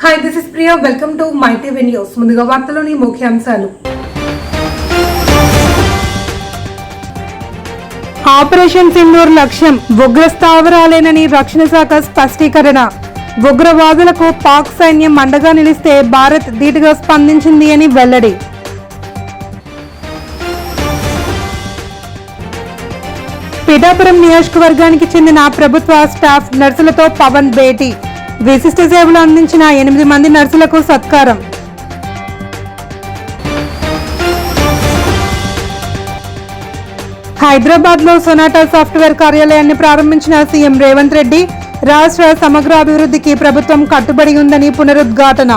Hi, this is Priya. Welcome to my TV news. ముందుగా వార్తలోని ముఖ్యాంశాలు. Operation Sindoor లక్ష్యం ఉగ్ర స్థావరాలేనని రక్షణ శాఖ స్పష్టీకరణ. ఉగ్రవాదులకు పాక్ సైన్యం అండగా నిలిస్తే భారత్ ధీటుగా స్పందించింది అని వెల్లడి. పిఠాపురం నియోజకవర్గానికి చెందిన ప్రభుత్వ స్టాఫ్ నర్సులతో పవన్ భేటీ. విశిష్ట సేవలు అందించిన 8 మంది నర్సులకు సత్కారం. హైదరాబాద్ లో సొనాటా సాఫ్ట్వేర్ కార్యాలయాన్ని ప్రారంభించిన సీఎం రేవంత్ రెడ్డి. రాష్ట్ర సమగ్ర అభివృద్ధికి ప్రభుత్వం కట్టుబడి ఉందని పునరుద్ఘాటన.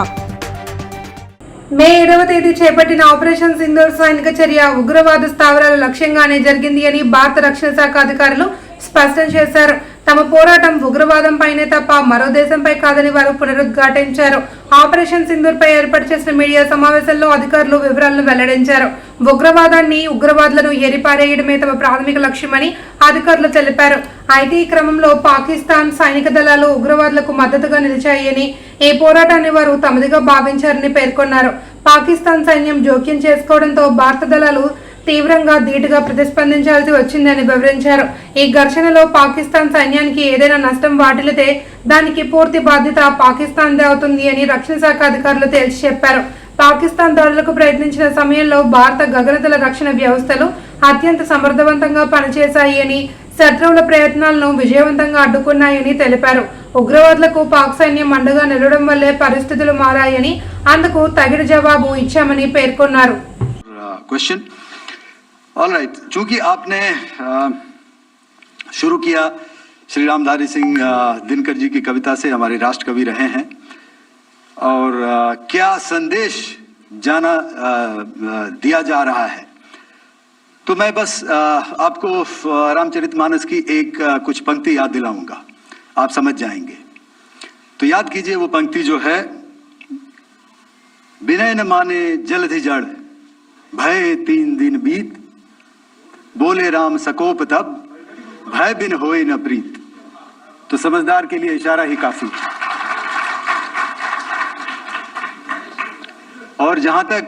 మే 7వ తేదీ చేపట్టిన ఆపరేషన్ సింధూర్ సైనిక చర్య ఉగ్రవాద స్థావరాల లక్ష్యంగానే జరిగింది అని భారత రక్షణ శాఖ అధికారులు స్పష్టం చేశారు. తమ పోరాటం ఉగ్రవాదం పైనే తప్ప మరో దేశంపై కాదని వారు పునరుద్ఘాటించారు. ఆపరేషన్ సింధూర్ పై ఏర్పాటు చేసిన మీడియా సమావేశంలో అధికారులు వివరాలను వెల్లడించారు. ఉగ్రవాదులను ఎరిపారేయడమే తమ ప్రాథమిక లక్ష్యమని అధికారులు తెలిపారు. అయితే ఈ క్రమంలో పాకిస్తాన్ సైనిక దళాలు ఉగ్రవాదులకు మద్దతుగా నిలిచాయని, ఈ పోరాటాన్ని వారు తమదిగా భావించారని పేర్కొన్నారు. పాకిస్తాన్ సైన్యం జోక్యం చేసుకోవడంతో భారత దళాలు తీవ్రంగా ధీటుగా ప్రతిస్పందించాల్సి వచ్చిందని వివరించారు. ఈ ఘర్షణలో పాకిస్తాన్ సైన్యానికి ఏదైనా నష్టం వాటిల్లితే దానికి పూర్తి బాధ్యత పాకిస్తాన్దే అవుతుంది అని రక్షణ శాఖ అధికారులు తేల్చి చెప్పారు. పాకిస్తాన్ దాడులకు ప్రయత్నించిన సమయంలో భారత గగనతల రక్షణ వ్యవస్థలు అత్యంత సమర్థవంతంగా పనిచేశాయి అని, శత్రువుల ప్రయత్నాలను విజయవంతంగా అడ్డుకున్నాయని తెలిపారు. ఉగ్రవాదులకు పాక్ సైన్యం అండగా నిలవడం వల్లే పరిస్థితులు మారాయని, అందుకు తగిన జవాబు ఇచ్చామని పేర్కొన్నారు. ऑल राइट, चूंकि आपने शुरू किया श्री रामधारी सिंह दिनकर जी की कविता से, हमारे राष्ट्र कवि रहे हैं, और क्या संदेश दिया जा रहा है, तो मैं बस आपको रामचरितमानस की एक कुछ पंक्ति याद दिलाऊंगा, आप समझ जाएंगे. तो याद कीजिए वो पंक्ति जो है, विनय न माने जलधि जड़, भय 3 दिन बीत, बोले राम सकोप तब, भय बिन होए न प्रीत. तो समझदार के लिए इशारा ही काफी. और जहां तक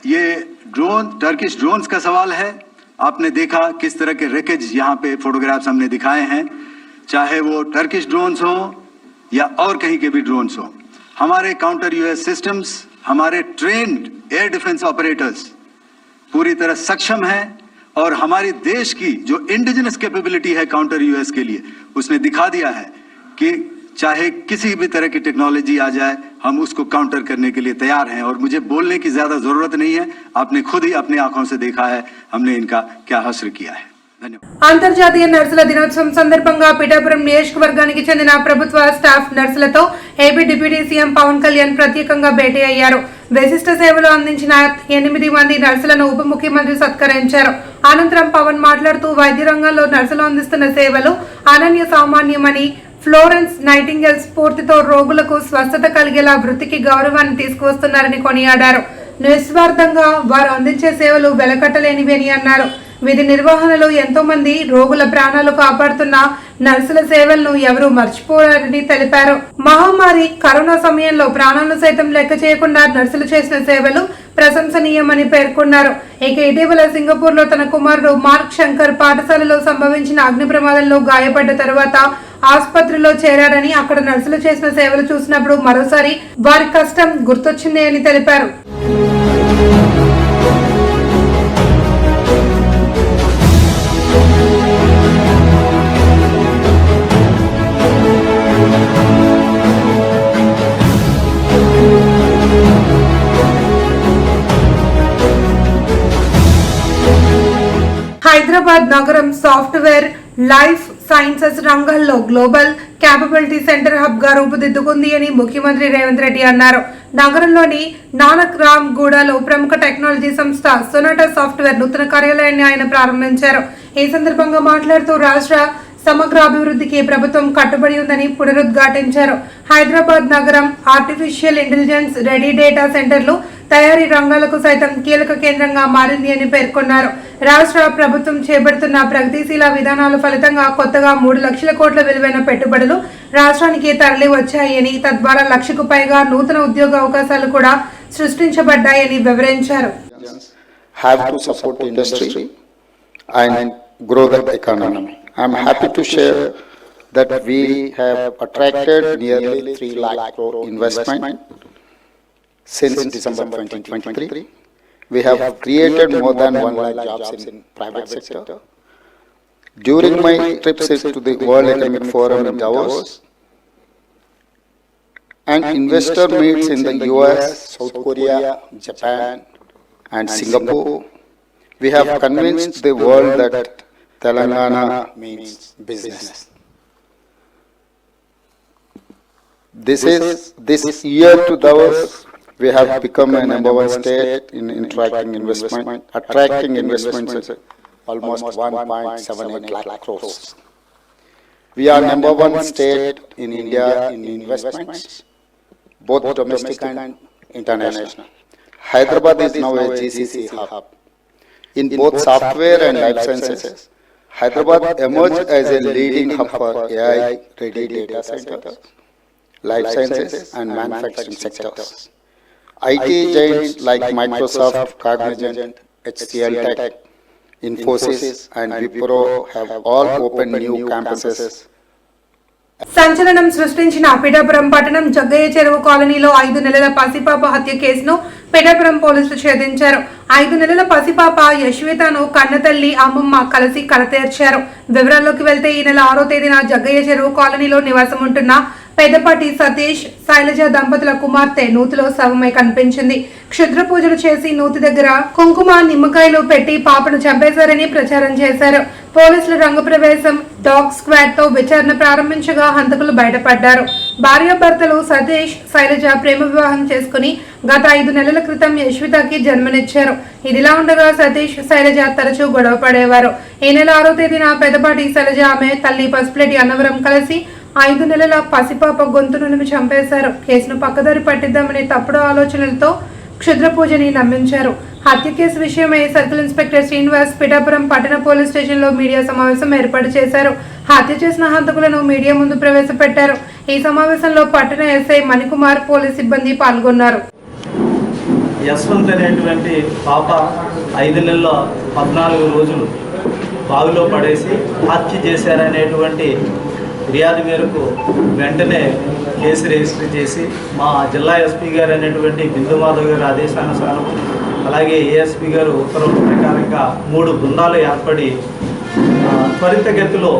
ये टर्किश ड्रोन्स का सवाल है, आपने देखा किस तरह के रेकेज यहाँ पे फोटोग्राफ्स हमने दिखाए हैं, चाहे वो टर्किश ड्रोन्स हो या और कहीं के भी ड्रोन्स हो. हमारे काउंटर यूएस सिस्टम्स, हमारे ट्रेन्ड एयर डिफेंस ऑपरेटर्स पूरी तरह सक्षम हैं, और हमारी देश की जो इंडिजिनस कैपेबिलिटी है काउंटर यूएस के लिए, उसने दिखा दिया है कि चाहे किसी भी तरह की टेक्नोलॉजी आ जाए, हम उसको काउंटर करने के लिए तैयार हैं. और मुझे बोलने की ज्यादा जरूरत नहीं है, आपने खुद ही अपनी आंखों से देखा है हमने इनका क्या हश्र किया है. అంతర్జాతీయ నర్సుల దినోత్సవం సందర్భంగా పిఠాపురం నియోజకవర్గానికి చెందిన ప్రభుత్వ స్టాఫ్ నర్సులతో AP deputy CM Pawan Kalyan ప్రత్యేకంగా భేటీ అయ్యారు. విశిష్ట సేవలు అందించిన 8 మంది నర్సులను ఉప ముఖ్యమంత్రి సత్కరించారు. అనంతరం పవన్ మాట్లాడుతూ వైద్య రంగంలో నర్సులు అందిస్తున్న సేవలు అనన్య సామాన్యమని, ఫ్లోరెన్స్ నైటింగేల్ స్ఫూర్తితో రోగులకు స్వస్థత కలిగేలా వృత్తికి గౌరవాన్ని తీసుకువస్తున్నారని కొనియాడారు. నిస్వార్థంగా వారు అందించే సేవలు వెలకట్టలేనివి అని అన్నారు. విధి నిర్వహణలో ఎంతో మంది రోగుల ప్రాణాలు కాపాడుతున్న నర్సుల సేవలను ఎవరూ మర్చిపోరారని తెలిపారు. మహమ్మారి కరోనా సమయంలో ప్రాణాలను సైతం లెక్క చేయకుండా నర్సులు చేసిన సేవలు ప్రశంసనీయమని పేర్కొన్నారు. ఇక ఇటీవల సింగపూర్ లో తన కుమారుడు మార్క్ శంకర్ పాఠశాలలో సంభవించిన అగ్ని ప్రమాదంలో గాయపడ్డ తరువాత ఆసుపత్రిలో చేరారని, అక్కడ నర్సులు చేసిన సేవలు చూసినప్పుడు మరోసారి వారి కష్టం గుర్తొచ్చింది అని తెలిపారు. హైదరాబాద్ నగరం సాఫ్ట్వేర్, లైఫ్ సైన్సెస్ రంగాల్లో గ్లోబల్ క్యాపబిలిటీ సెంటర్ హబ్ గా రూపుదిద్దుకుంది అని ముఖ్యమంత్రి రేవంత్ రెడ్డి అన్నారు. నగరంలోని నానక్ రామ్ గూడలో ప్రముఖ టెక్నాలజీ సంస్థ సొనాటా సాఫ్ట్వేర్ నూతన కార్యాలయాన్ని ఆయన ప్రారంభించారు. ఈ సందర్భంగా మాట్లాడుతూ రాష్ట్ర సమగ్ర అభివృద్ధికి ప్రభుత్వం కట్టుబడి ఉందని పునరుద్ఘాటించారు. హైదరాబాద్ నగరం ఆర్టిఫిషియల్ ఇంటెలిజెన్స్ రెడీ డేటా సెంటర్లు తయారీ రంగాలకు సైతం కీలక కేంద్రంగా మారింది అని పేర్కొన్నారు. రాష్ట్ర ప్రభుత్వం చేపడుతున్న ప్రగతిశీల విధానాల ఫలితంగా కొత్తగా 3 లక్షల కోట్ల విలువైన పెట్టుబడులు రాష్ట్రానికి తరలి వచ్చాయని, తద్వారా 1 లక్షకు పైగా నూతన ఉద్యోగ అవకాశాలు కూడా సృష్టించబడ్డాయని వివరించారు. Have to support industry and grow the economy. I am happy to share that we have attracted nearly 3 lakh crore investment since December 2023. We have created more than 1 lakh jobs in private sector. During my trips to the World Economic Forum in Davos and investor meets in the US, South Korea, Japan and Singapore, we have convinced the world that Telangana means business. This year to Davos, we have become a #1 state in attracting investments almost 1.78 lakh crores. We are #1 state in India in investments, both domestic and international. Hyderabad is now a GCC hub. In both software and life sciences, Hyderabad emerged as a leading hub for AI-ready data centers, life sciences and manufacturing sectors. IT giants like Microsoft, Cognizant, HCL Tech, Infosys and Wipro have all opened new campuses. సంచలనం సృష్టించిన పిఠాపురం పట్టణం జగ్గయ్య చెరువు కాలనీలో 5 నెలల పసిపాప హత్య కేసును పిఠాపురం పోలీసులు ఛేదించారు. 5 నెలల పసిపాప యశ్వితను కన్నతల్లి, అమ్మమ్మ కలిసి కలతీర్చారు. వివరాల్లోకి వెళ్తే ఈ నెల 6వ తేదీన జగ్గయ్య చెరువు కాలనీలో నివాసం ఉంటున్న పెద్దపాటి సతీష్, శైలజ దంపతుల కుమార్తె నూతిలో శవమై కనిపించింది. క్షుద్ర పూజలు చేసి నూతి దగ్గర కుంకుమ, నిమ్మకాయలు పెట్టి పాపను చంపేశారని ప్రచారం చేశారు. పోలీసులు రంగప్రవేశం, డాగ్ స్క్వాడ్ తో విచారణ ప్రారంభించగా హంతకులు బయటపడ్డారు. భార్యాభర్తలు సతీష్, శైలజ ప్రేమ వివాహం చేసుకుని గత 5 నెలల క్రితం యశ్వితకి జన్మనిచ్చారు. ఇదిలా ఉండగా సతీష్, శైలజ తరచూ గొడవ పడేవారు. ఈ నెల 6వ తేదీన పెద్దపాటి శైలజ, ఆమె తల్లి పసుపులేటి అన్నవరం కలిసి 5 నెలల పసిపాప గొంతును చంపేశారు. కేసును పక్కదారి పట్టిద్దామని తప్పుడు ఆలోచనలతో క్షుద్ర పూజని నమ్మించారు. హత్య కేసు విషయమై సర్కిల్ ఇన్స్పెక్టర్ శ్రీనివాస్ పిఠాపురం పట్టణ పోలీస్ స్టేషన్లో మీడియా సమావేశం ఏర్పాటు చేశారు. హత్య చేసిన హంతకులను మీడియా ముందు ప్రవేశపెట్టారు. ఈ సమావేశంలో పట్టణ ఎస్ఐ మణికుమార్, పోలీస్ సిబ్బంది పాల్గొన్నారు. యశ్వంత్ అనేటువంటి పాప 5 నెలల 14 రోజులు బావిలో పడేసి హత్య చేశారనేటువంటి ఫిర్యాదు మేరకు వెంటనే కేసు రిజిస్టర్ చేసి మా జిల్లా ఎస్పీ గారు అనేటువంటి బిందు మాధవ్ గారి ఆదేశానుసారం, అలాగే ఏఎస్పీ గారు ఉత్తర్వుల ప్రకారంగా 3 బృందాలు ఏర్పడి త్వరితగతిలో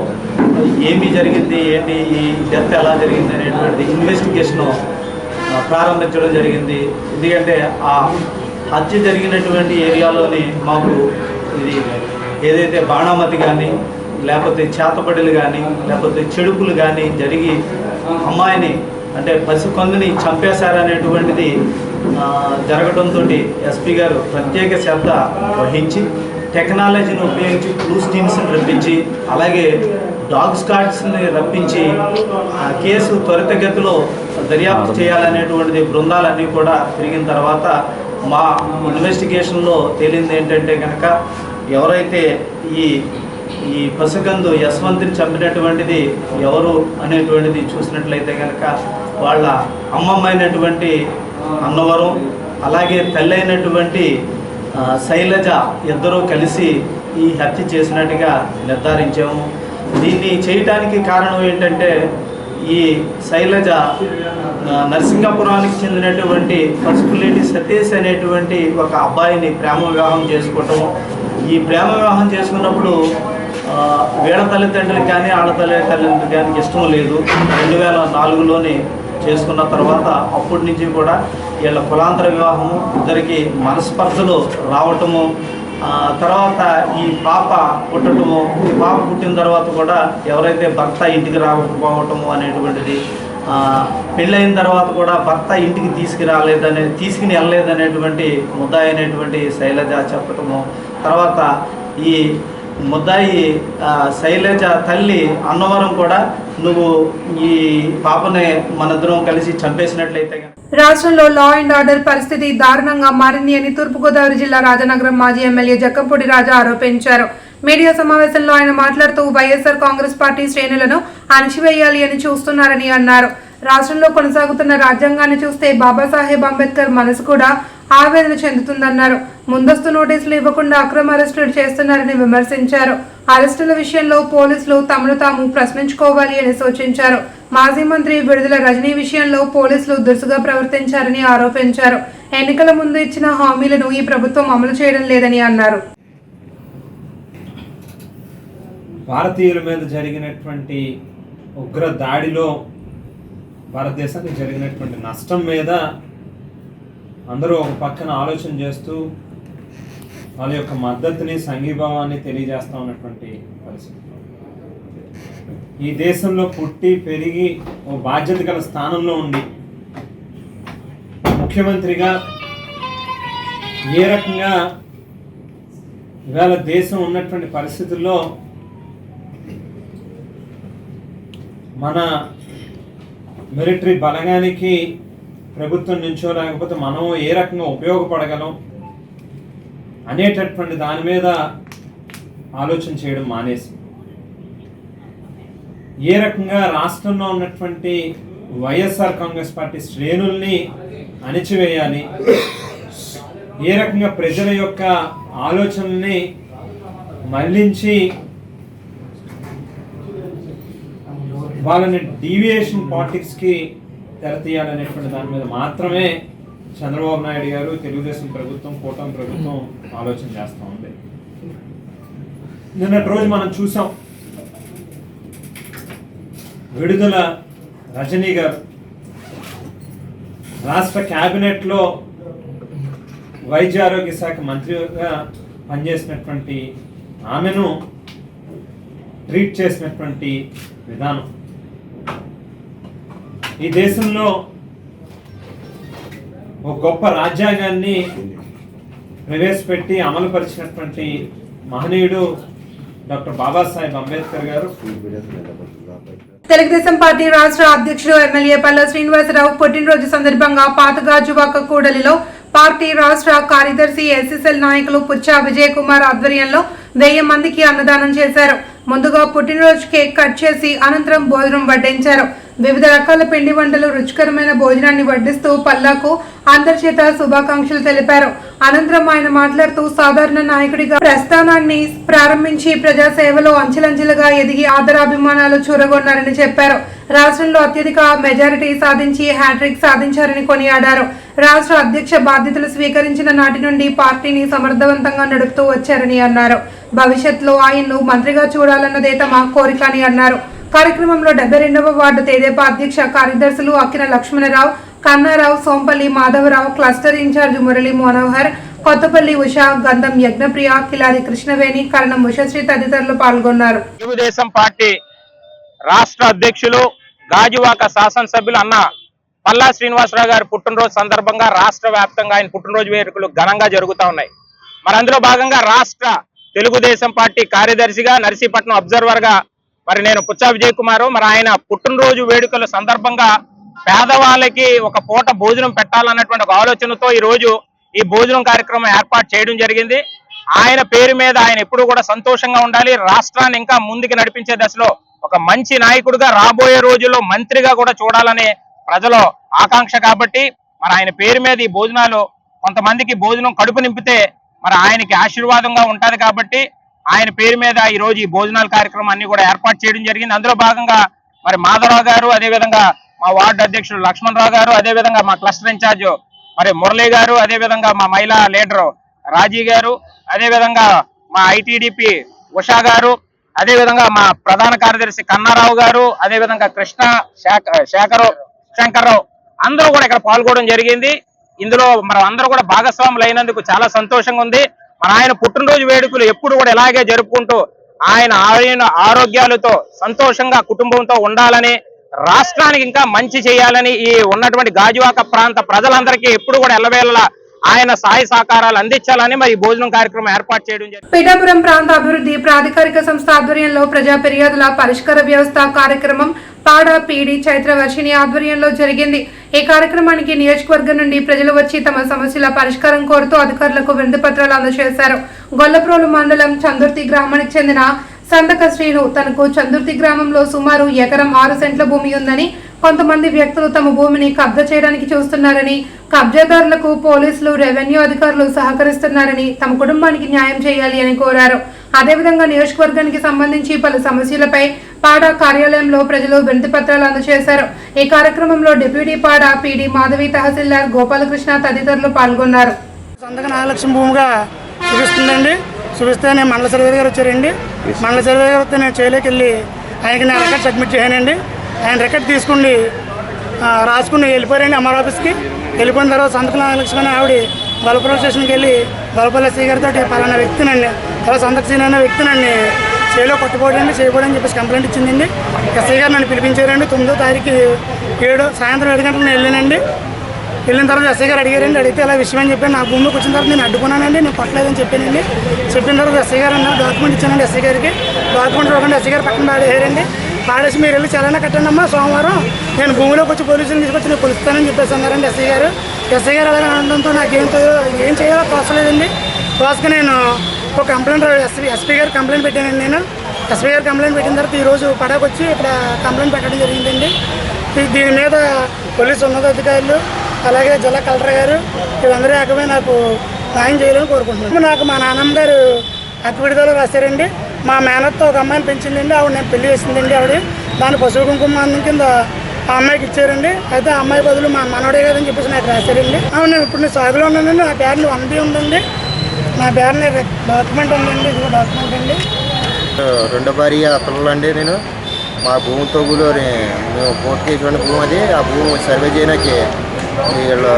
ఏమి జరిగింది, ఏంటి ఈ డెత్ ఎలా జరిగింది అనేటువంటి ఇన్వెస్టిగేషన్ ప్రారంభించడం జరిగింది. ఎందుకంటే ఆ హత్య జరిగినటువంటి ఏరియాలోని మాకు ఇది ఏదైతే బాణామతి కానీ, లేకపోతే చేతబడులు కానీ, లేకపోతే చెడుపులు కానీ జరిగి అమ్మాయిని అంటే పసికొందని చంపేశారనేటువంటిది జరగడంతో ఎస్పీ గారు ప్రత్యేక శ్రద్ధ వహించి టెక్నాలజీని ఉపయోగించి క్లూస్ టీమ్స్ని రప్పించి, అలాగే డాగ్ స్క్వాడ్స్ని రప్పించి కేసు త్వరితగతిలో దర్యాప్తు చేయాలనేటువంటిది బృందాలన్నీ కూడా తిరిగిన తర్వాత మా ఇన్వెస్టిగేషన్లో తేలింది ఏంటంటే కనుక ఎవరైతే ఈ పసికందు యశ్వంత్ని చంపినటువంటిది ఎవరు అనేటువంటిది చూసినట్లయితే కనుక వాళ్ళ అమ్మమ్మ అయినటువంటి అన్నవరం, అలాగే తల్లి అయినటువంటి శైలజ ఇద్దరూ కలిసి ఈ హత్య చేసినట్టుగా నిర్ధారించాము. దీన్ని చేయటానికి కారణం ఏంటంటే ఈ శైలజ నరసింగపురానికి చెందినటువంటి పసుపులేటి సతీష్ అనేటువంటి ఒక అబ్బాయిని ప్రేమ వివాహం చేసుకోవటం. ఈ ప్రేమ వివాహం చేసుకున్నప్పుడు వీళ్ళ తల్లిదండ్రులకు కానీ ఆడ తల్లిదండ్రులకు కానీ ఇష్టం లేదు. 2004లోనే చేసుకున్న తర్వాత అప్పటి నుంచి కూడా వీళ్ళ కులాంతర వివాహము, ఇద్దరికి మనస్పర్ధలు రావటము, తర్వాత ఈ పాప పుట్టడము, ఈ పాప పుట్టిన తర్వాత కూడా ఎవరైతే భర్త ఇంటికి రాకపోవటము అనేటువంటిది, పెళ్ళైన తర్వాత కూడా భర్త ఇంటికి తీసుకుని వెళ్ళలేదనేటువంటి ముద్దాయి అయినటువంటి శైలజ చెప్పటము, తర్వాత ఈ ముద్దాయి శైలజ తల్లి అన్నవరం కూడా నువ్వు ఈ పాపని మనిద్దరం కలిసి చంపేసినట్లయితే రాష్ట్రంలో లా అండ్ ఆర్డర్ పరిస్థితి దారుణంగా మారింది అని తూర్పుగోదావరి జిల్లా రాజనగరం మాజీ ఎమ్మెల్యే జక్కంపూడి రాజా ఆరోపించారు. మీడియా సమావేశంలో ఆయన మాట్లాడుతూ వైఎస్ఆర్ కాంగ్రెస్ పార్టీ శ్రేణులను అణచివేయాలి అని చూస్తున్నారని అన్నారు. రాష్ట్రంలో కొనసాగుతున్న రాజ్యాంగాన్ని చూస్తే బాబాసాహెబ్ అంబేద్కర్ మనసు కూడా ఆవేదన చెందుతుందన్నారు. ముందస్తు నోటీసులు ఇవ్వకుండా అక్రమ అరెస్టులు చేస్తున్నారని విమర్శించారు. అరెస్టుల విషయంలో పోలీసులు తమను తాము ప్రశ్నించుకోవాలి అని సూచించారు. మాజీ మంత్రి విడుదల రజనీ విషయంలో పోలీసులు దురుసుగా ప్రవర్తించారని ఆరోపించారు. ఎన్నికల ముందు ఇచ్చిన హామీలను ఈ ప్రభుత్వం అమలు చేయడం లేదని అన్నారు. భారతీయుల మీద జరిగినటువంటి ఉగ్ర దాడిలో భారతదేశానికి జరిగినటువంటి నష్టం మీద అందరూ ఒక పక్కన ఆలోచన చేస్తూ వాళ్ళ యొక్క మద్దతుని సంఘీభావాన్ని తెలియజేస్తూ ఉన్నటువంటి పరిస్థితి. ఈ దేశంలో పుట్టి పెరిగి ఓ బాధ్యత గల స్థానంలో ఉండి ముఖ్యమంత్రిగా ఏ రకంగా ఇవాళ దేశం ఉన్నటువంటి పరిస్థితుల్లో మన మిలిటరీ బలగానికి ప్రభుత్వం నుంచో లేకపోతే మనం ఏ రకంగా ఉపయోగపడగలం అనేటటువంటి దాని మీద ఆలోచన చేయడం మానేసి ఏ రకంగా రాష్ట్రంలో ఉన్నటువంటి వైఎస్ఆర్ కాంగ్రెస్ పార్టీ శ్రేణుల్ని అణిచివేయాలి, ఏ రకంగా ప్రజల యొక్క ఆలోచనల్ని మళ్లించి వాళ్ళని డీవియేషన్ పాలిటిక్స్కి తెరతీయాలనేటువంటి దాని మీద మాత్రమే చంద్రబాబు నాయుడు గారు, తెలుగుదేశం ప్రభుత్వం, కూటమి ప్రభుత్వం ఆలోచన చేస్తూ ఉంది. నిన్నటి రోజు మనం చూసాం, విడుదల రజనీ గారు రాష్ట్ర క్యాబినెట్లో వైద్య ఆరోగ్య శాఖ మంత్రిగా పనిచేసినటువంటి ఆమెను ట్రీట్ చేసినటువంటి విధానం ఈ దేశంలో ఒక గొప్ప రాజ్యాంగాన్ని ప్రవేశపెట్టి అమలుపరిచినటువంటి మహనీయుడు డాక్టర్ బాబాసాహెబ్ అంబేద్కర్ గారు. తెలుగుదేశం పార్టీ రాష్ట్ర అధ్యక్షుడు ఎమ్మెల్యే పల్లా శ్రీనివాసరావు పుట్టినరోజు సందర్భంగా పాతగాజువాక కూడలిలో పార్టీ రాష్ట్ర కార్యదర్శి ఎస్ఎస్ఎల్ నాయకులు పుచ్చా విజయ్ కుమార్ ఆధ్వర్యంలో 1000 మందికి అన్నదానం చేశారు. ముందుగా పుట్టినరోజు కేక్ కట్ చేసి అనంతరం భోజనం వడ్డించారు. వివిధ రకాల పిండి వంటలు, రుచికరమైన భోజనాన్ని వడ్డిస్తూ పల్లాకు అందరి చేత శుభాకాంక్షలు తెలిపారు. అనంతరం ఆయన మాట్లాడుతూ సాధారణ నాయకుడిగా ప్రస్థానాన్ని ప్రారంభించి ప్రజాసేవలో అంచెలంచెలుగా ఎదిగి ఆదరాభిమానాలు చూరగొన్నారని చెప్పారు. రాష్ట్రంలో అత్యధిక మెజారిటీ సాధించి హ్యాట్రిక్ సాధించారని కొనియాడారు. రాష్ట్ర అధ్యక్ష బాధ్యతలు స్వీకరించిన నాటి నుండి పార్టీని సమర్థవంతంగా నడుపుతూ వచ్చారని అన్నారు. భవిష్యత్తులో ఆయన్ను మంత్రిగా చూడాలన్నదే తమ కోరిక అని అన్నారు. కార్యక్రమంలో 72వ వార్డు తెదేపా అధ్యక్ష కార్యదర్శులు అక్కిన లక్ష్మణరావు, కన్నారావు, సోంపల్లి మాధవరావు, క్లస్టర్ ఇన్ఛార్జ్ మురళీ మనోహర్, కొత్తపల్లి ఉషా, గంధం యజ్ఞప్రియ, కిలారి కృష్ణవేణి, కరణం ఉషశ్రీ తదితరులు పాల్గొన్నారు. తెలుగుదేశం పార్టీ రాష్ట్ర అధ్యక్షులు గాజువాక శాసనసభ్యులు అన్న పల్లా శ్రీనివాసరావు గారి పుట్టినరోజు సందర్భంగా రాష్ట్ర వ్యాప్తంగా ఆయన పుట్టినరోజు వేడుకలు ఘనంగా జరుగుతూ ఉన్నాయి. మరి అందులో భాగంగా రాష్ట్ర తెలుగుదేశం పార్టీ కార్యదర్శిగా, నర్సీపట్నం అబ్జర్వర్ గా మరి నేను పుచ్చా విజయ్ కుమార్, మరి ఆయన పుట్టినరోజు వేడుకల సందర్భంగా పేదవాళ్ళకి ఒక పూట భోజనం పెట్టాలన్నటువంటి ఒక ఆలోచనతో ఈ రోజు ఈ భోజనం కార్యక్రమం ఏర్పాటు చేయడం జరిగింది. ఆయన పేరు మీద ఆయన ఎప్పుడు కూడా సంతోషంగా ఉండాలి, రాష్ట్రాన్ని ఇంకా ముందుకు నడిపించే దశలో ఒక మంచి నాయకుడిగా రాబోయే రోజుల్లో మంత్రిగా కూడా చూడాలనే ప్రజల ఆకాంక్ష కాబట్టి మరి ఆయన పేరు మీద ఈ భోజనాలు కొంతమందికి భోజనం కడుపు నింపితే మరి ఆయనకి ఆశీర్వాదంగా ఉంటది కాబట్టి ఆయన పేరు మీద ఈ రోజు ఈ భోజనాల కార్యక్రమాన్ని కూడా ఏర్పాటు చేయడం జరిగింది. అందులో భాగంగా మరి మాధవరావు గారు, అదేవిధంగా మా వార్డు అధ్యక్షుడు లక్ష్మణరావు గారు, అదేవిధంగా మా క్లస్టర్ ఇన్ఛార్జ్ మరి మురళీ గారు, అదేవిధంగా మా మహిళా లీడర్ రాజీ గారు, అదేవిధంగా మా ఐటీడీపీ ఉషా గారు, అదేవిధంగా మా ప్రధాన కార్యదర్శి కన్నారావు గారు, అదేవిధంగా కృష్ణ శంకర్రావు అందరూ కూడా ఇక్కడ పాల్గొనడం జరిగింది. ఇందులో మనం అందరూ కూడా భాగస్వాములు అయినందుకు చాలా సంతోషంగా ఉంది. మన ఆయన పుట్టినరోజు వేడుకలు ఎప్పుడు కూడా ఇలాగే జరుపుకుంటూ ఆయన ఆరోగ్యాలతో సంతోషంగా కుటుంబంతో ఉండాలని, రాష్ట్రానికి ఇంకా మంచి చేయాలని ఈ ఉన్నటువంటి గాజువాక ప్రాంత ప్రజలందరికీ ఎప్పుడు కూడా ఎల్లవేళలా ఆయన సహాయ సహకారాలు అందించాలని మరి భోజనం కార్యక్రమం ఏర్పాటు చేయడం జరిగింది. పిఠాపురం ప్రాంత అభివృద్ధి ప్రాధికారిక సంస్థ ఆధ్వర్యంలో ప్రజా ఫిర్యాదుల పరిష్కార వ్యవస్థ కార్యక్రమం పాడ పీడి చైత్ర వర్షిణి ఆధ్వర్యంలో జరిగింది. ఈ కార్యక్రమానికి నియోజకవర్గం నుండి ప్రజలు వచ్చి తమ సమస్యల పరిష్కారం కోరుతూ అధికారులకు వినతి పత్రాలు అందజేశారు. గొల్లప్రోలు మండలం చందుర్తి గ్రామానికి చెందిన సందక శ్రీను తనకు చందుర్తి గ్రామంలో సుమారు ఎకరం 6 సెంట్ల భూమి ఉందని, కొంతమంది వ్యక్తులు తమ భూమిని కబ్జా చేయడానికి చూస్తున్నారని, కబ్జాదారులకు పోలీసులు రెవెన్యూ అధికారులు సహకరిస్తున్నారని, తమ కుటుంబానికి న్యాయం చేయాలి అని కోరారు. అదేవిధంగా నియోజకవర్గానికి సంబంధించి పలు సమస్యలపై పాడా కార్యాలయంలో ప్రజలు వినతి పత్రాలు అందజేశారు. ఈ కార్యక్రమంలో డిప్యూటీ పాడా పీడీ మాధవి, తహసీల్దార్ గోపాలకృష్ణ తదితరులు పాల్గొన్నారు. సంతక నాగలక్ష్మి భూమిగా చూపిస్తుందండి. చూపిస్తే నేను మండల సర్వే గారు వచ్చారండి. మండల సర్వే గారు వస్తే నేను చేయలేకి వెళ్ళి ఆయనకి నేను రికార్డ్ సబ్మిట్ చేయనండి. ఆయన రికార్డ్ తీసుకుని రాసుకుని వెళ్ళిపోయారండి అమర్ ఆఫీస్కి. వెళ్ళిపోయిన తర్వాత సంతక నాగలక్ష్మి అని ఆవిడ బలపురం స్టేషన్కి వెళ్ళి బలపల్లి ఎస్ఐ గారితో పలానా వ్యక్తినండి, అలా సంతక సీన్ అనే వ్యక్తినండి చేలో పట్టుకోవడండి చేయకూడదని చెప్పేసి కంప్లైంట్ ఇచ్చిందండి. ఎస్ఐ గారు నన్ను పిలిపించారండి. 9వ తారీఖు సాయంత్రం 7 గంటలకు నేను వెళ్ళానండి. వెళ్ళిన తర్వాత ఎస్ఐ గారు అడిగారండి. అడిగితే అలా విషయం అని చెప్పాను. నా భూమికి వచ్చిన తర్వాత నేను అడ్డుకున్నానండి, నేను పట్టలేదని చెప్పానండి. చెప్పిన తర్వాత ఎస్ఐ గారు అన్నారు డాక్యుమెంట్ ఇచ్చానండి. ఎస్ఐ గారికి డాక్యుమెంట్ ఇవ్వకుండా ఎస్ఐ గారు పక్కన పాడేయారండి. పాడేసి మీరు వెళ్ళి చలానా కట్టండి అమ్మా, సోమవారం నేను భూమిలోకి వచ్చి పోలీసులు తీసుకొచ్చి నేను కొలుస్తానని చెప్పేసి అన్నారండి ఎస్ఐ గారు. ఎస్ఐ గారు అలాగే అనడంతో నాకు ఏం చేయాలో తోసలేదండి. తోసక నేను ఒక కంప్లైంట్ ఎస్పీ గారు కంప్లైంట్ పెట్టానండి. నేను ఎస్పీ గారు కంప్లైంట్ పెట్టిన తర్వాత ఈరోజు పడాకు వచ్చి ఇక్కడ కంప్లైంట్ పెట్టడం జరిగిందండి. దీని మీద పోలీసు ఉన్నతాధికారులు అలాగే జిల్లా కలెక్టర్ గారు వీళ్ళందరూ ఏకమే నాకు న్యాయం చేయాలని కోరుకుంటున్నాను. నాకు మా నాన్నమ్మ గారు హక్కు విడుదల రాశారండి. మా మేనత్తో ఒక అమ్మాయిని పెంచిందండి. ఆవిడ నేను పెళ్లి చేసిందండి. ఆవిడ దాని పశువు కుంకుమ అందం కింద ఆ అమ్మాయికి ఇచ్చారండి. అయితే ఆ అమ్మాయి బదులు మా మనోడే కదని చెప్పేసి నాకు రాశారండి. నేను ఇప్పుడు నేను సాగులో ఉన్నానండి. నా పేరుని 1B ఉందండి. నా పేరుని డాక్యుమెంట్ ఉందండి. ఇదిగో డాక్యుమెంట్ అండి. రెండో భార్య పిల్లలు అండి. నేను మా భూమితో మేము కోర్టుకి ఇటువంటి భూమి అది ఆ భూమి సర్వే చేయడానికి వీళ్ళు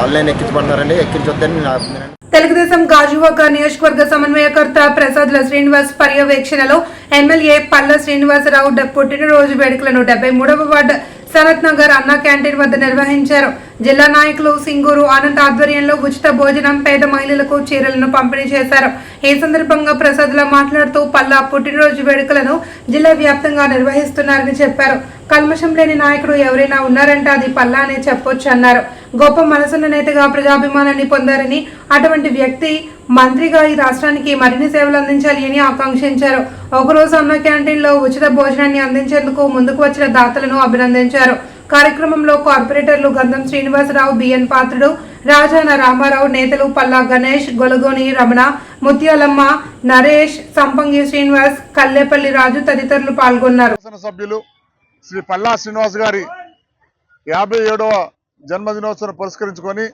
ఆన్లైన్ ఎక్కించమంటున్నారండి. ఎక్కించొద్దని నేను ఆపుతున్నాను. తెలుగుదేశం గాజువాక నియోజకవర్గ సమన్వయకర్త ప్రసాద్ల శ్రీనివాస్ పర్యవేక్షణలో ఎమ్మెల్యే పల్ల శ్రీనివాసరావు పుట్టినరోజు వేడుకలను 73వ వార్డు సనత్ నగర్ అన్నా క్యాంటీన్ వద్ద నిర్వహించారు. జిల్లా నాయకులు సింగూరు ఆనంద్ ఆధ్వర్యంలో ఉచిత భోజనం, పేద మహిళలకు చీరలను పంపిణీ చేశారు. ఈ సందర్భంగా ప్రసాద్లా మాట్లాడుతూ పల్లా పుట్టినరోజు వేడుకలను జిల్లా వ్యాప్తంగా నిర్వహిస్తున్నారని చెప్పారు. కల్మషం లేని నాయకుడు ఎవరైనా ఉన్నారంటే అది పల్లా అనే చెప్పొచ్చు అన్నారు. గొప్ప మనసున్న నేతగా ప్రజాభిమానాన్ని పొందారని, అటువంటి వ్యక్తి మంత్రిగా ఈ రాష్ట్రానికి మరిన్ని సేవలు అందించాలి అని ఆకాంక్షించారు. ఒకరోజు అన్న క్యాంటీన్ లో ఉచిత భోజనాన్ని అందించేందుకు ముందుకు వచ్చిన దాతలను అభినందించారు. కార్యక్రమంలో కార్పొరేటర్లు గంధం శ్రీనివాసరావు, బిఎన్ పాత్రుడు, రాజాన రామారావు, నేతలు పల్లా గణేష్, గొలగోని రమణ, ముత్యాలమ్మ, నరేష్, సంపంగి శ్రీనివాస్, కల్లేపల్లి రాజు తదితరులు పాల్గొన్నారు. సభ్యులు శ్రీ పల్లా శ్రీనివాస్ గారి 57వ జన్మదినోత్సవం పురస్కరించుకొని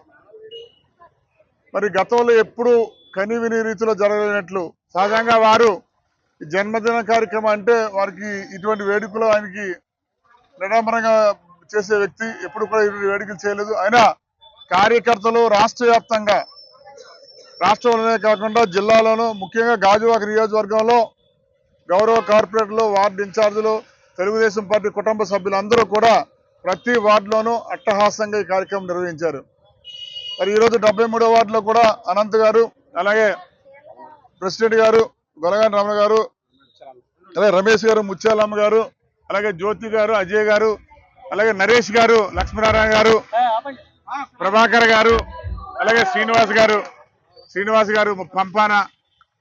మరి గతంలో ఎప్పుడు కనివిని రీతిలో జరగలేనట్లు సహజంగా వారు జన్మదిన కార్యక్రమం అంటే వారికి ఇటువంటి వేడుకలు ఆయనకి నిడంబరంగా చేసే వ్యక్తి, ఎప్పుడు కూడా ఇటువంటి వేడుకలు చేయలేదు. అయినా కార్యకర్తలు రాష్ట్ర వ్యాప్తంగా, రాష్ట్రంలోనే కాకుండా జిల్లాలోనూ ముఖ్యంగా గాజువాక నియోజకవర్గంలో గౌరవ కార్పొరేటర్లు, వార్డు ఇన్ఛార్జీలు, తెలుగుదేశం పార్టీ కుటుంబ సభ్యులందరూ కూడా ప్రతి వార్డులోనూ అట్టహాసంగా ఈ కార్యక్రమం నిర్వహించారు. మరి ఈరోజు 73వ వార్డులో కూడా అనంత్ గారు, అలాగే ప్రెసిడెంట్ గారు, గొలగాని రమణ గారు, అలాగే రమేష్ గారు, ముత్యాలమ్మ గారు, అలాగే జ్యోతి గారు, అజయ్ గారు, అలాగే నరేష్ గారు, లక్ష్మీనారాయణ గారు, ప్రభాకర్ గారు, అలాగే శ్రీనివాస్ గారు పంపాన,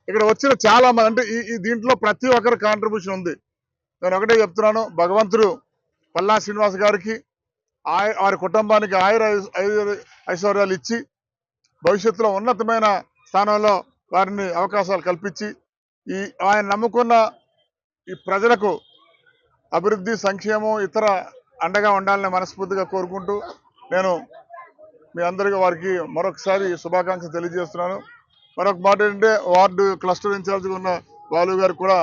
ఇక్కడ వచ్చిన చాలా మంది, అంటే ఈ దీంట్లో ప్రతి ఒక్కరి కాంట్రిబ్యూషన్ ఉంది. నేను ఒకటే చెప్తున్నాను, భగవంతుడు పల్లా శ్రీనివాస్ గారికి వారి కుటుంబానికి ఐశ్వర్యాలు ఇచ్చి భవిష్యత్తులో ఉన్నతమైన స్థానంలో వారిని అవకాశాలు కల్పించి ఆయన నమ్ముకున్న ఈ ప్రజలకు అభివృద్ధి, సంక్షేమం, ఇతర అండగా ఉండాలని మనస్ఫూర్తిగా కోరుకుంటూ నేను మీ అందరికీ వారికి మరొకసారి శుభాకాంక్షలు తెలియజేస్తున్నాను. మరొక మాట ఏంటంటే వార్డు క్లస్టర్ ఇన్ఛార్జ్గా ఉన్న బాలు గారు కూడా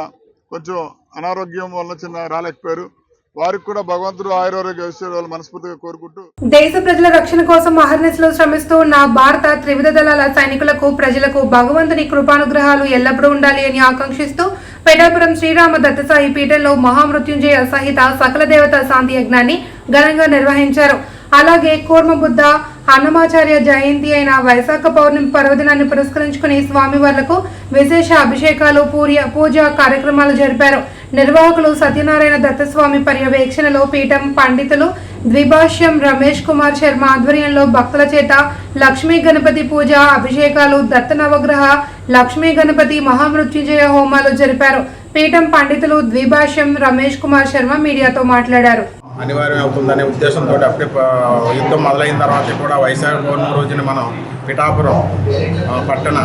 కొంచెం అనారోగ్యం వల్ల రాలేకపోయారు. వారికి కూడా భగవంతుడు ఆయుర్వేద ఐశ్వర్యాలు మనస్ఫూర్తిగా కోరుకుంటూ దేశ ప్రజల రక్షణ కోసం అహర్నిశలు శ్రమిస్తూ ఉన్న భారత త్రివిధ దళాల సైనికులకు, ప్రజలకు భగవంతుని కృపానుగ్రహాలు ఎల్లప్పుడూ ఉండాలి అని ఆకాంక్షిస్తూ పిఠాపురం శ్రీరామ దత్తసాయి పీఠంలో మహామృత్యుంజయ సహిత సకల దేవత శాంతి యజ్ఞాన్ని ఘనంగా నిర్వహించారు. అలాగే కూర్మబుద్ధ అన్నమాచార్య జయంతి అయిన వైశాఖ పౌర్ణమి పర్వదినాన్ని పురస్కరించుకుని స్వామివార్లకు విశేష అభిషేకాలు పూజ కార్యక్రమాలు జరిపారు. నిర్వాహకులు సత్యనారాయణ దత్తస్వామి పర్యవేక్షణలో పీఠం పండితులు ద్విభాష్యం రమేష్ కుమార్ శర్మ ఆధ్వర్యంలో భక్తుల చేత లక్ష్మీ గణపతి పూజ, అభిషేకాలు, దత్త నవగ్రహ, లక్ష్మీ గణపతి మహామృత్యుంజయ హోమాలు జరిపారు. పీఠం పండితులు ద్విభాష్యం రమేష్ కుమార్ శర్మ మీడియాతో మాట్లాడారు. అనివార్యం అవుతుందనే ఉద్దేశంతో అప్పుడే యుద్ధం మొదలైన తర్వాత కూడా వైశాఖ పౌర్ణమి రోజున మనం పిఠాపురం పట్టణ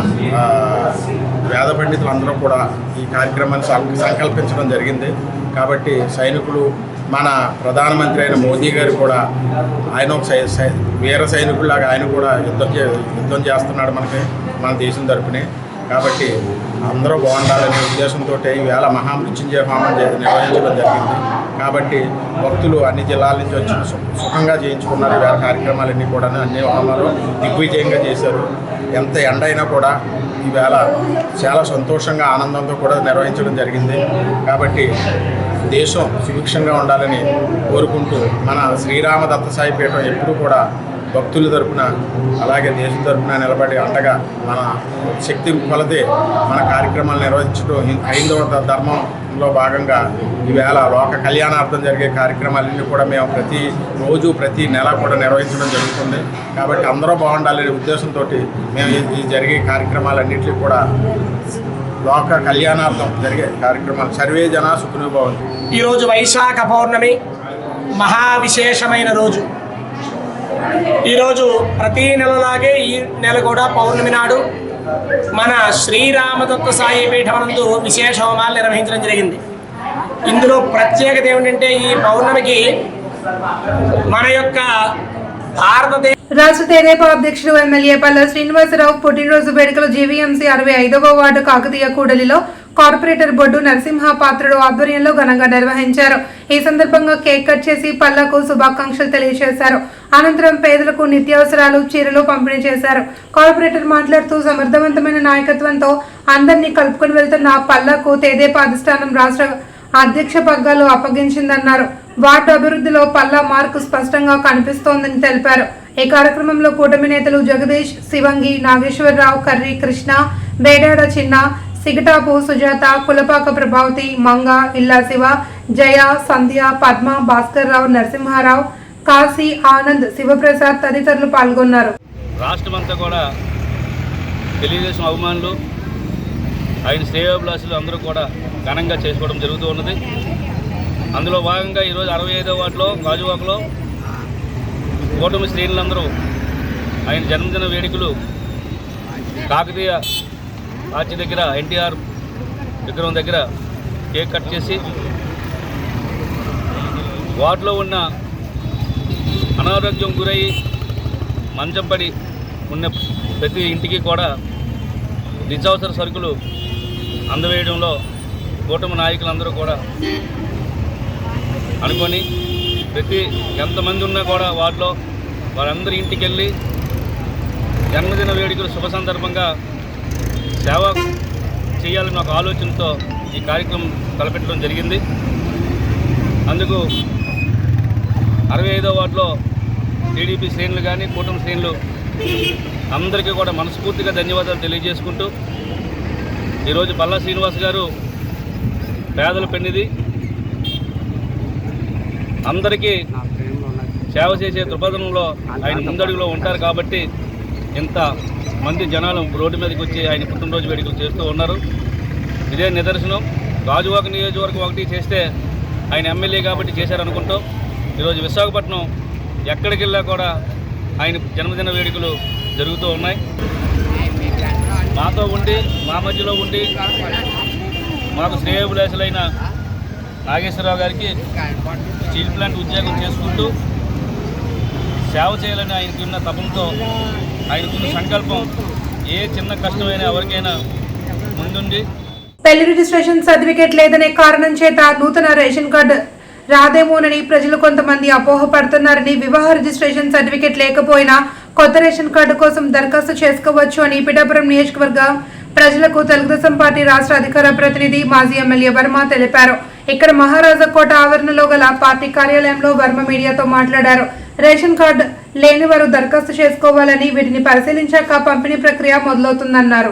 వేద పండితులందరూ కూడా ఈ కార్యక్రమాన్ని సంకల్పించడం జరిగింది. కాబట్టి సైనికులు, మన ప్రధానమంత్రి అయిన మోదీ గారు కూడా ఆయన ఒక వీర సైనికుల్లాగా ఆయన కూడా యుద్ధం చేస్తున్నాడు మన దేశం తరపునే. కాబట్టి అందరూ బాగుండాలనే ఉద్దేశంతో ఈవేళ మహామృత్యుంజయ హోమం నిర్వహించడం జరిగింది. కాబట్టి భక్తులు అన్ని జిల్లాల నుంచి వచ్చి సుఖంగా చేయించుకున్నారు. ఈవేళ కార్యక్రమాలన్నీ కూడా అన్ని హోమాలు దిగ్విజయంగా చేశారు. ఎంత ఎండ అయినా కూడా ఈవేళ చాలా సంతోషంగా ఆనందంతో కూడా నిర్వహించడం జరిగింది. కాబట్టి దేశం సుభిక్షంగా ఉండాలని కోరుకుంటూ మన శ్రీరామ దత్తసాయి పీఠం ఎప్పుడూ కూడా భక్తుల తరపున అలాగే దేశం తరపున నిలబడి అండగా మన శక్తి కొలదే మన కార్యక్రమాలు నిర్వహించడం హైందవ ధర్మంలో భాగంగా ఈవేళ లోక కళ్యాణార్థం జరిగే కార్యక్రమాలన్నీ కూడా మేము ప్రతి నెల కూడా నిర్వహించడం జరుగుతుంది. కాబట్టి అందరూ బాగుండాలనే ఉద్దేశంతో మేము ఈ జరిగే కార్యక్రమాలన్నింటినీ కూడా లోక కళ్యాణార్థం జరిగే కార్యక్రమాలు సర్వే జన సుఖినో భవంతు. ఈరోజు వైశాఖ పౌర్ణమి మహా విశేషమైన రోజు. ఈరోజు ప్రతి నెలలాగే ఈ నెల కూడా పౌర్ణమి నాడు మన శ్రీరామదత్త సాయి పీఠమనందు విశేష హోమాలు నిర్వహించడం జరిగింది. ఇందులో ప్రత్యేకత ఏమిటంటే ఈ పౌర్ణమికి మన యొక్క భారతదేశ రాష్ట్ర తెదేపా అధ్యక్షుడు ఎమ్మెల్యే పల్లా శ్రీనివాసరావు పుట్టినరోజు వేడుకలు జీవీఎంసీ 65వ వార్డు కాకతీయ కూడలిలో కార్పొరేటర్ బొడ్డు నరసింహ పాత్రుడు ఆధ్వర్యంలో ఘనంగా నిర్వహించారు. ఈ సందర్భంగా కేక్ కట్ చేసి పల్లకు శుభాకాంక్షలు తెలియజేశారు. అనంతరం పేదలకు నిత్యావసరాలు, చీరలు పంపిణీ చేశారు. కార్పొరేటర్ మాట్లాడుతూ సమర్థవంతమైన నాయకత్వంతో అందరినీ కలుపుకొని వెళ్తున్న పల్లకు తెదేపా అధిష్టానం రాష్ట్ర అధ్యక్ష పగ్గాలు అప్పగించిందన్నారు. వార్డు అభివృద్ధిలో పల్లా మార్కు స్పష్టంగా కనిపిస్తోందని తెలిపారు. ఈ కార్యక్రమంలో కూటమి నేతలు జగదీష్, శివంగి, నాగేశ్వరరావు, కర్రీ కృష్ణ, బేడాడ చిన్న, సిగటాపు సుజాత, కులపాక ప్రభావతి, మంగ, ఇల్లా శివ, జయ, సంధ్య, పద్మ, భాస్కర్ రావు, నరసింహారావు, కాశీ, ఆనంద్, శివప్రసాద్ తదితరులు పాల్గొన్నారు. రాష్ట్రమంతా కూడా తెలుగుదేశం అభిమానులు, ఆయన శ్రేయోభిలాషులు అందరూ కూడా ఘనంగా చేసుకోవడం జరుగుతూ ఉన్నది. అందులో భాగంగా ఈరోజు 65వ వార్డులో గాజువాకలో కూటమి శ్రేణులందరూ ఆయన జన్మదిన వేడుకలు కాకతీయ ఆర్చి దగ్గర ఎన్టీఆర్ విగ్రహం దగ్గర కేక్ కట్ చేసి వార్డులో ఉన్న అనారోగ్యం గురయ్యి మంచం పడి ఉన్న ప్రతి ఇంటికి కూడా నిత్యావసర సరుకులు అందవేయడంలో కూటమి నాయకులందరూ కూడా అనుకొని ఎంతమంది ఉన్నా కూడా వార్డులో వారందరి ఇంటికి వెళ్ళి జన్మదిన వేడుకలు శుభ సందర్భంగా సేవ చేయాలన్న ఒక ఆలోచనతో ఈ కార్యక్రమం తలపెట్టడం జరిగింది. అందుకు 65వ వార్డులో టీడీపీ శ్రేణులు కానీ కూటమి శ్రేణులు అందరికీ కూడా మనస్ఫూర్తిగా ధన్యవాదాలు తెలియజేసుకుంటూ ఈరోజు పల్లా శ్రీనివాస్ గారు పేదల పెన్నిది, అందరికీ సేవ చేసే దృక్పథంలో ఆయన ముందడుగులో ఉంటారు. కాబట్టి ఇంత మంది జనాలు రోడ్డు మీదకి వచ్చి ఆయన పుట్టినరోజు వేడుకలు చేస్తూ ఉన్నారు. ఇదే నిదర్శనం. గాజువాక నియోజకవర్గం ఒకటి చేస్తే ఆయన ఎమ్మెల్యే కాబట్టి చేశారనుకుంటూ ఈరోజు విశాఖపట్నం ఎక్కడికి వెళ్ళా కూడా ఆయన జన్మదిన వేడుకలు జరుగుతూ ఉన్నాయి. మాతో ఉండి, మా మధ్యలో ఉండి మాకు శ్రేయోభిలాషులైన నాగేశ్వరరావు గారికి స్టీల్ ప్లాంట్ ఉద్యోగం చేసుకుంటూ సేవ చేయాలని ఆయనకున్న తపంతో, ఆయనకున్న సంకల్పం ఏ చిన్న కష్టమైనా ఎవరికైనా ముందుండి పెళ్లి రిజిస్ట్రేషన్ సర్టిఫికేట్ లేదనే కారణం చేత నూతన రేషన్ కార్డు రాదేమోనని ప్రజలు కొంతమంది అపోహపడుతున్నారని, వివాహ రిజిస్ట్రేషన్ సర్టిఫికేట్ లేకపోయినా కొత్త రేషన్ కార్డు కోసం దరఖాస్తు చేసుకోవచ్చు అని పిఠాపురం నియోజకవర్గ ప్రజలకు తెలుగుదేశం పార్టీ రాష్ట్ర అధికార ప్రతినిధి మాజీ ఎమ్మెల్యే వర్మ తెలిపారు. ఇక్కడ మహారాజా కోట ఆవరణలో గల పార్టీ కార్యాలయంలో వర్మ మీడియాతో మాట్లాడారు. రేషన్ కార్డు లేని వారు దరఖాస్తు చేసుకోవాలని, వీటిని పరిశీలించాక పంపిణీ ప్రక్రియ మొదలవుతుందన్నారు.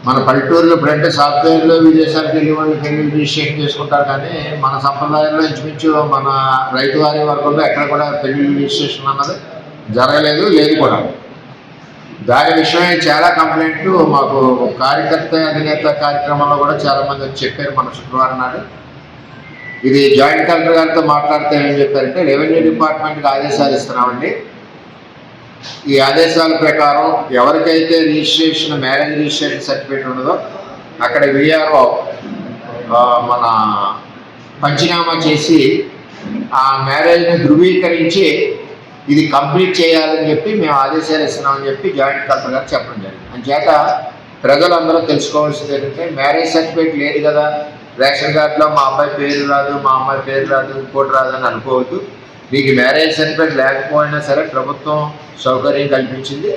మన పల్లెటూరులో ఇప్పుడంటే సాఫ్ట్వేర్లో విదేశాలకు వెళ్ళి వాళ్ళు పెళ్లి రిజిస్ట్రేషన్ చేసుకుంటారు, కానీ మన సంప్రదాయంలో ఇంచుమించు మన రైతు వారి వర్గంలో ఎక్కడ కూడా పెళ్లి రిజిస్ట్రేషన్ అన్నది జరగలేదు, లేదు కూడా. దాని విషయమై చాలా కంప్లైంట్లు మాకు కార్యకర్త అధినేత కార్యక్రమంలో కూడా చాలామంది వచ్చి చెప్పారు. మన శుక్రవారం నాడు ఇది జాయింట్ కలెక్టర్ గారితో మాట్లాడితే ఏం చెప్పారంటే, రెవెన్యూ డిపార్ట్మెంట్కి ఆదేశాలు ఇస్తున్నామండి. ఈ ఆదేశాల ప్రకారం ఎవరికైతే రిజిస్ట్రేషన్ మ్యారేజ్ రిజిస్ట్రేషన్ సర్టిఫికేట్ ఉండదో అక్కడ విఆర్ఓ మన పంచనామా చేసి ఆ మ్యారేజ్ని ధృవీకరించి ఇది కంప్లీట్ చేయాలని చెప్పి మేము ఆదేశాలు ఇస్తున్నామని చెప్పి జాయింట్ కలెక్టర్ గారు చెప్పడం జరిగింది. అంచేత ప్రజలందరూ తెలుసుకోవాల్సింది ఏంటంటే, మ్యారేజ్ సర్టిఫికేట్ లేదు కదా, రేషన్ కార్డులో మా అబ్బాయి పేరు రాదు, మా అమ్మాయి పేరు రాదు, ఇంకోటి రాదని అనుకోవద్దు. మీకు మ్యారేజ్ సర్టిఫికేట్ లేకపోయినా సరే ప్రభుత్వం సౌకర్యం కల్పించింది.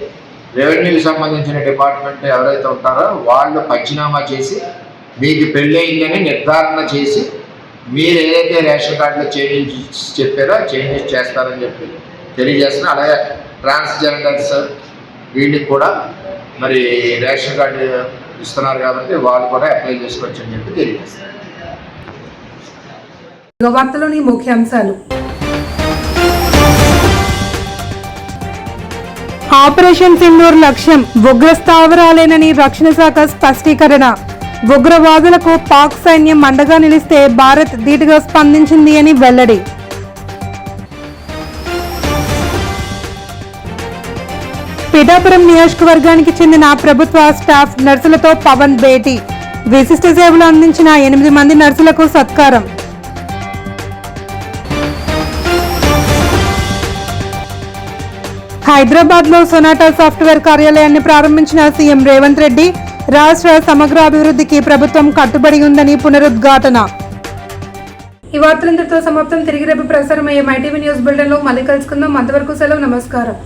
రెవెన్యూకి సంబంధించిన డిపార్ట్మెంట్ ఎవరైతే ఉంటారో వాళ్ళు పంచనామా చేసి మీకు పెళ్ళయిందని నిర్ధారణ చేసి మీరు ఏదైతే రేషన్ కార్డులో చేంజెస్ చెప్పారో చేంజెస్ చేస్తారని చెప్పి తెలియజేస్తున్నా. అలాగే ట్రాన్స్జెండర్స్ వీళ్ళకి కూడా మరి రేషన్ కార్డు ఇస్తున్నారు కాబట్టి వాళ్ళు కూడా అప్లై చేసుకోవచ్చు అని చెప్పి తెలియజేస్తారు. వార్తలోని ముఖ్యాంశాలు. ఆపరేషన్ సింధూర్ లక్ష్యం ఉగ్ర స్థావరాలేనని రక్షణ శాఖ స్పష్టీకరణ. ఉగ్రవాదులకు పాక్ సైన్యం అండగా నిలిస్తే భారత్ ధీటుగా స్పందించింది అని వెల్లడి. పిఠాపురం నియోజకవర్గానికి చెందిన ప్రభుత్వ స్టాఫ్ నర్సులతో పవన్ భేటీ. విశిష్ట సేవలు అందించిన 8 మంది నర్సులకు సత్కారం. హైదరాబాద్ లో సొనాటా సాఫ్ట్వేర్ కార్యాలయాన్ని ప్రారంభించిన సీఎం రేవంత్ రెడ్డి, రాష్ట్ర సమగ్ర అభివృద్ధికి ప్రభుత్వం కట్టుబడి ఉందని పునరుద్ఘాటన. ఈ వార్తలందరితో సమాప్తం. తిరిగి రేపు ప్రసారమయ్యే మైటీవీ న్యూస్ బులెటిన్ లో మళ్ళీ కలుసుకుందాం. అంతవరకు సెలవు, నమస్కారం.